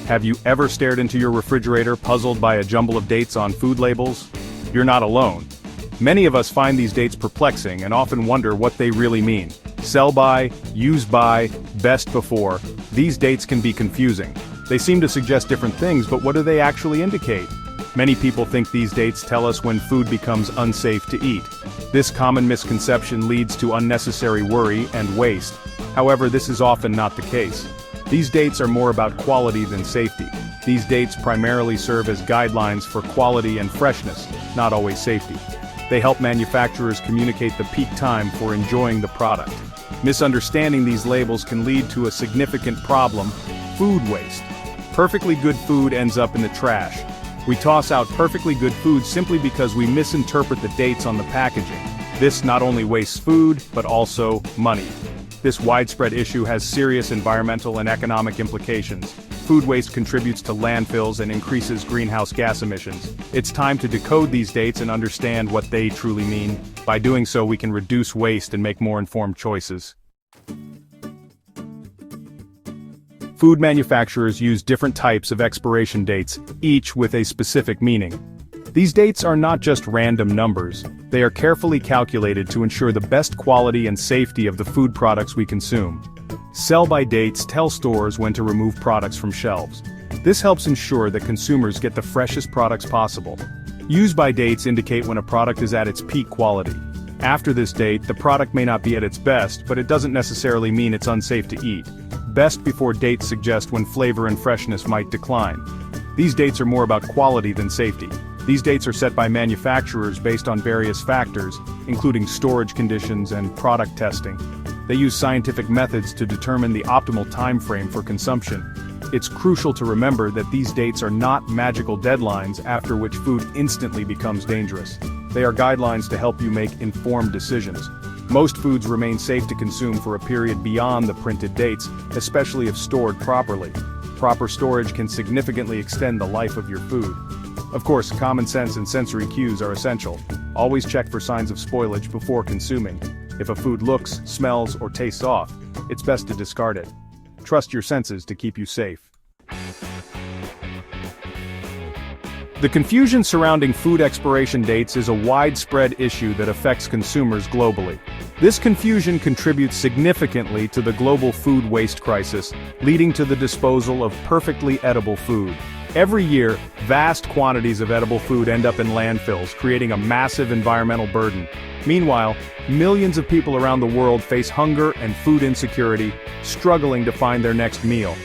Have you ever stared into your refrigerator puzzled by a jumble of dates on food labels? You're not alone. Many of us find these dates perplexing and often wonder what they really mean. Sell by, use by, best before. These dates can be confusing. They seem to suggest different things, but what do they actually indicate? Many people think these dates tell us when food becomes unsafe to eat. This common misconception leads to unnecessary worry and waste. However, this is often not the case. These dates are more about quality than safety. These dates primarily serve as guidelines for quality and freshness, not always safety. They help manufacturers communicate the peak time for enjoying the product. Misunderstanding these labels can lead to a significant problem: food waste. Perfectly good food ends up in the trash. We toss out perfectly good food simply because we misinterpret the dates on the packaging. This not only wastes food, but also money. This widespread issue has serious environmental and economic implications. Food waste contributes to landfills and increases greenhouse gas emissions. It's time to decode these dates and understand what they truly mean. By doing so, we can reduce waste and make more informed choices. Food manufacturers use different types of expiration dates, each with a specific meaning. These dates are not just random numbers. They are carefully calculated to ensure the best quality and safety of the food products we consume. Sell-by dates tell stores when to remove products from shelves. This helps ensure that consumers get the freshest products possible. Use-by dates indicate when a product is at its peak quality. After this date, the product may not be at its best, but it doesn't necessarily mean it's unsafe to eat. Best before dates suggest when flavor and freshness might decline. These dates are more about quality than safety. These dates are set by manufacturers based on various factors, including storage conditions and product testing. They use scientific methods to determine the optimal time frame for consumption. It's crucial to remember that these dates are not magical deadlines after which food instantly becomes dangerous. They are guidelines to help you make informed decisions. Most foods remain safe to consume for a period beyond the printed dates, especially if stored properly. Proper storage can significantly extend the life of your food. Of course, common sense and sensory cues are essential. Always check for signs of spoilage before consuming. If a food looks, smells, or tastes off, it's best to discard it. Trust your senses to keep you safe. The confusion surrounding food expiration dates is a widespread issue that affects consumers globally. This confusion contributes significantly to the global food waste crisis, leading to the disposal of perfectly edible food. Every year, vast quantities of edible food end up in landfills, creating a massive environmental burden. Meanwhile, millions of people around the world face hunger and food insecurity, struggling to find their next meal.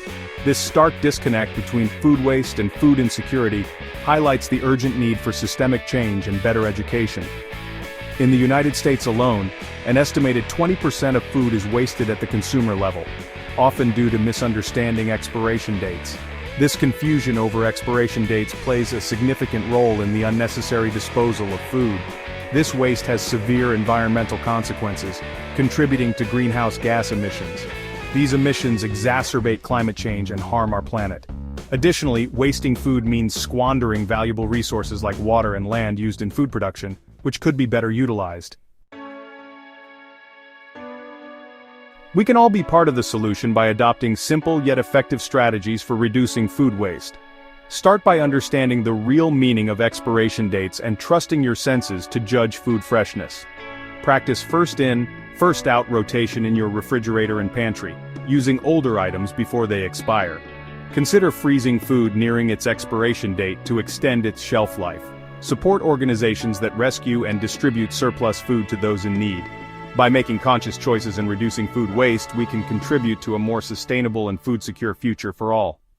This stark disconnect between food waste and food insecurity highlights the urgent need for systemic change and better education. In the United States alone, an estimated 20% of food is wasted at the consumer level, often due to misunderstanding expiration dates. This confusion over expiration dates plays a significant role in the unnecessary disposal of food. This waste has severe environmental consequences, contributing to greenhouse gas emissions. These emissions exacerbate climate change and harm our planet. Additionally, wasting food means squandering valuable resources like water and land used in food production, which could be better utilized. We can all be part of the solution by adopting simple yet effective strategies for reducing food waste. Start by understanding the real meaning of expiration dates and trusting your senses to judge food freshness. Practice first in, first out rotation in your refrigerator and pantry, using older items before they expire. Consider freezing food nearing its expiration date to extend its shelf life. Support organizations that rescue and distribute surplus food to those in need. By making conscious choices and reducing food waste, we can contribute to a more sustainable and food-secure future for all.